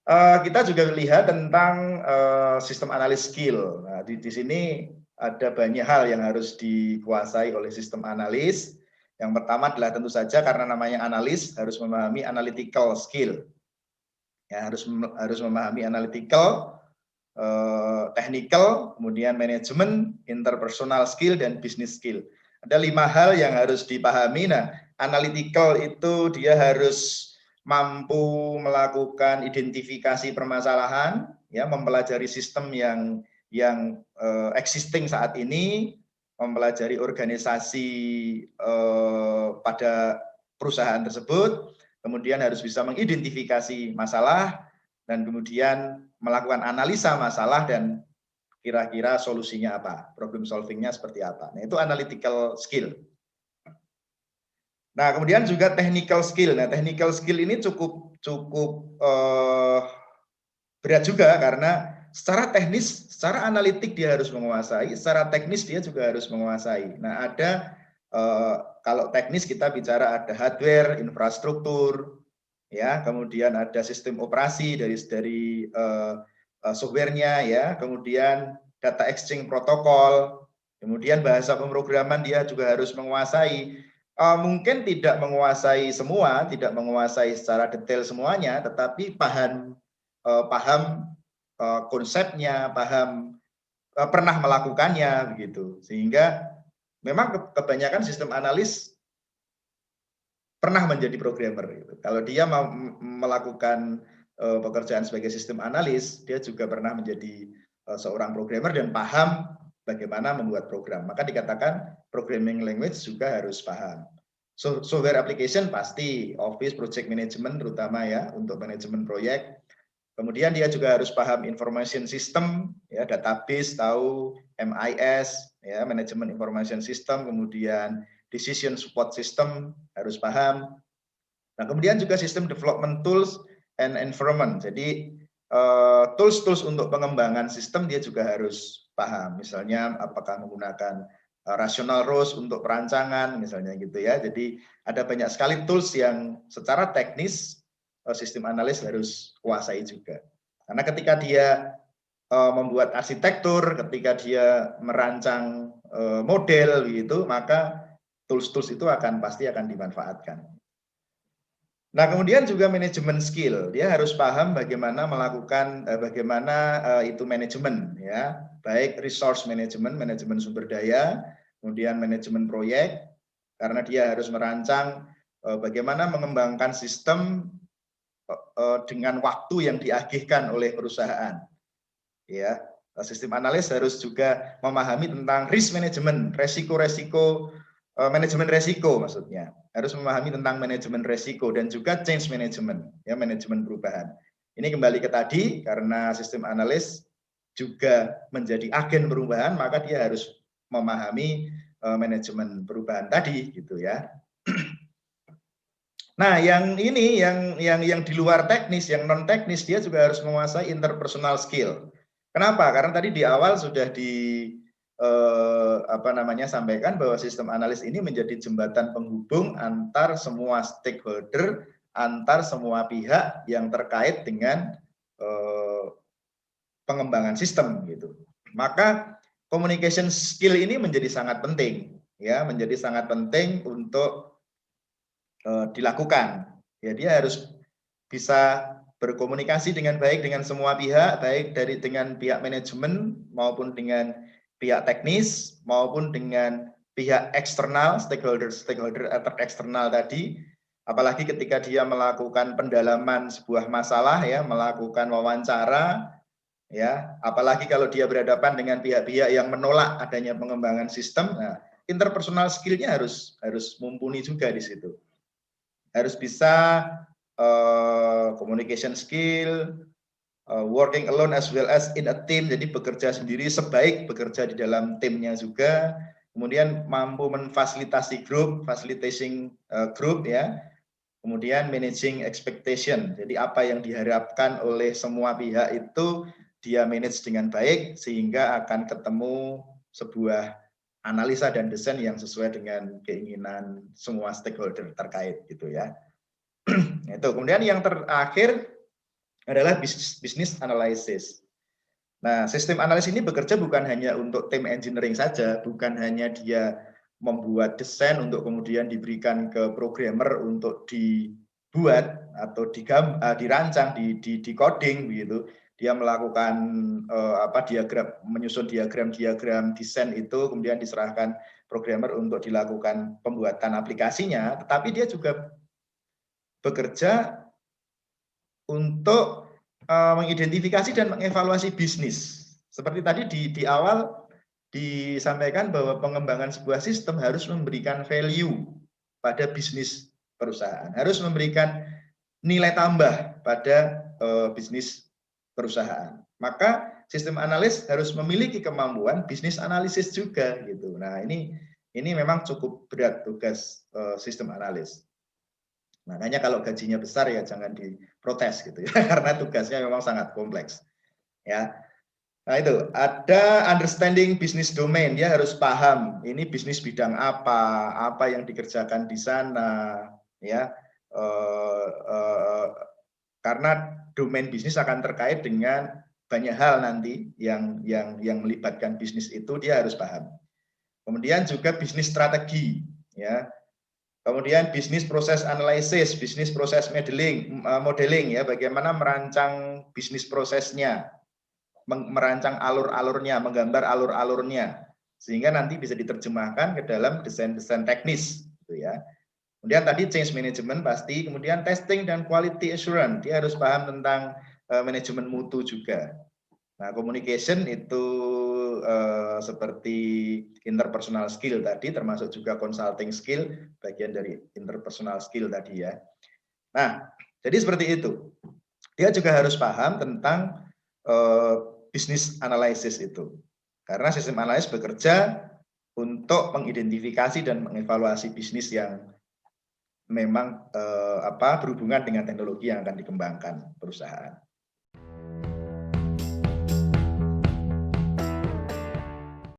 Kita juga lihat tentang sistem analis skill. Nah, di sini ada banyak hal yang harus dikuasai oleh sistem analis. Yang pertama adalah tentu saja karena namanya analis harus memahami analytical skill. Ya, harus memahami analytical, technical, kemudian manajemen, interpersonal skill, dan business skill. Ada 5 hal yang harus dipahami. Nah, analytical itu dia harus mampu melakukan identifikasi permasalahan, ya, mempelajari sistem yang existing saat ini, mempelajari organisasi pada perusahaan tersebut, kemudian harus bisa mengidentifikasi masalah, dan kemudian melakukan analisa masalah dan kira-kira solusinya apa, problem solvingnya seperti apa. Nah, itu analytical skill. Nah, kemudian juga technical skill. Nah, technical skill ini cukup berat juga karena secara teknis, secara analitik dia harus menguasai, secara teknis dia juga harus menguasai. Nah, ada kalau teknis kita bicara ada hardware, infrastruktur, ya, kemudian ada sistem operasi dari softwarenya, ya, kemudian data exchange protokol, kemudian bahasa pemrograman dia juga harus menguasai. Mungkin tidak menguasai semua, tidak menguasai secara detail semuanya, tetapi paham konsepnya, paham pernah melakukannya begitu. Sehingga memang kebanyakan sistem analis pernah menjadi programmer. Gitu. Kalau dia mau melakukan pekerjaan sebagai sistem analis, dia juga pernah menjadi seorang programmer dan paham bagaimana membuat program. Maka dikatakan programming language juga harus paham. Software application pasti, Office, Project Management terutama ya untuk manajemen proyek. Kemudian dia juga harus paham information system, ya, database, tahu MIS, ya, manajemen information system, kemudian decision support system harus paham. Nah, kemudian juga sistem development tools and environment. Jadi tools-tools untuk pengembangan sistem dia juga harus paham. Misalnya apakah menggunakan rational rules untuk perancangan, misalnya gitu ya. Jadi ada banyak sekali tools yang secara teknis sistem analis harus kuasai juga. Karena ketika dia membuat arsitektur, ketika dia merancang model gitu, maka tools-tools itu pasti akan dimanfaatkan. Nah, kemudian juga manajemen skill. Dia harus paham bagaimana melakukan itu manajemen, ya. Baik resource management, manajemen sumber daya, kemudian manajemen proyek, karena dia harus merancang bagaimana mengembangkan sistem dengan waktu yang diagihkan oleh perusahaan. Ya, sistem analis harus juga memahami tentang risk management, resiko-resiko, manajemen resiko maksudnya. Harus memahami tentang manajemen resiko dan juga change management, ya, manajemen perubahan. Ini kembali ke tadi, karena sistem analis juga menjadi agen perubahan, maka dia harus memahami manajemen perubahan tadi, gitu ya. Nah, yang ini yang di luar teknis, yang non teknis, dia juga harus menguasai interpersonal skill. Kenapa? Karena tadi di awal sudah sampaikan bahwa sistem analis ini menjadi jembatan penghubung antar semua stakeholder, antar semua pihak yang terkait dengan pengembangan sistem gitu. Maka communication skill ini menjadi sangat penting, ya, menjadi sangat penting untuk dilakukan. Ya, dia harus bisa berkomunikasi dengan baik dengan semua pihak, baik dengan pihak manajemen maupun dengan pihak teknis maupun dengan pihak eksternal, stakeholder eksternal tadi. Apalagi ketika dia melakukan pendalaman sebuah masalah, ya, melakukan wawancara, ya, apalagi kalau dia berhadapan dengan pihak-pihak yang menolak adanya pengembangan sistem. Nah, interpersonal skill-nya harus mumpuni juga di situ. Harus bisa communication skill, working alone as well as in a team, jadi bekerja sendiri sebaik bekerja di dalam timnya juga. Kemudian mampu memfasilitasi grup, facilitating group, ya. Kemudian managing expectation, jadi apa yang diharapkan oleh semua pihak itu dia manage dengan baik sehingga akan ketemu sebuah analisa dan desain yang sesuai dengan keinginan semua stakeholder terkait gitu ya. Itu. Kemudian yang terakhir adalah business analysis. Nah, sistem analis ini bekerja bukan hanya untuk tim engineering saja, bukan hanya dia membuat desain untuk kemudian diberikan ke programmer untuk dibuat atau dirancang, di coding begitu. Dia melakukan menyusun diagram desain itu, kemudian diserahkan programmer untuk dilakukan pembuatan aplikasinya, tetapi dia juga bekerja untuk mengidentifikasi dan mengevaluasi bisnis. Seperti tadi di awal disampaikan bahwa pengembangan sebuah sistem harus memberikan value pada bisnis perusahaan, harus memberikan nilai tambah pada bisnis perusahaan. Maka sistem analis harus memiliki kemampuan bisnis analisis juga gitu. Nah, ini memang cukup berat tugas sistem analis. Makanya kalau gajinya besar ya jangan diprotes gitu ya, karena tugasnya memang sangat kompleks. Ya. Nah itu ada understanding business domain, dia harus paham ini bisnis bidang apa yang dikerjakan di sana, ya. Karena domain bisnis akan terkait dengan banyak hal nanti yang melibatkan bisnis itu, dia harus paham. Kemudian juga bisnis strategi, ya. Kemudian bisnis proses analisis, bisnis proses modeling ya, bagaimana merancang bisnis prosesnya, merancang alur-alurnya, menggambar alur-alurnya, sehingga nanti bisa diterjemahkan ke dalam desain-desain teknis, gitu ya. Kemudian tadi change management pasti, kemudian testing dan quality assurance, dia harus paham tentang manajemen mutu juga. Nah, communication itu seperti interpersonal skill tadi, termasuk juga consulting skill, bagian dari interpersonal skill tadi ya. Nah, jadi seperti itu. Dia juga harus paham tentang business analysis itu. Karena sistem analis bekerja untuk mengidentifikasi dan mengevaluasi bisnis yang memang berhubungan dengan teknologi yang akan dikembangkan perusahaan.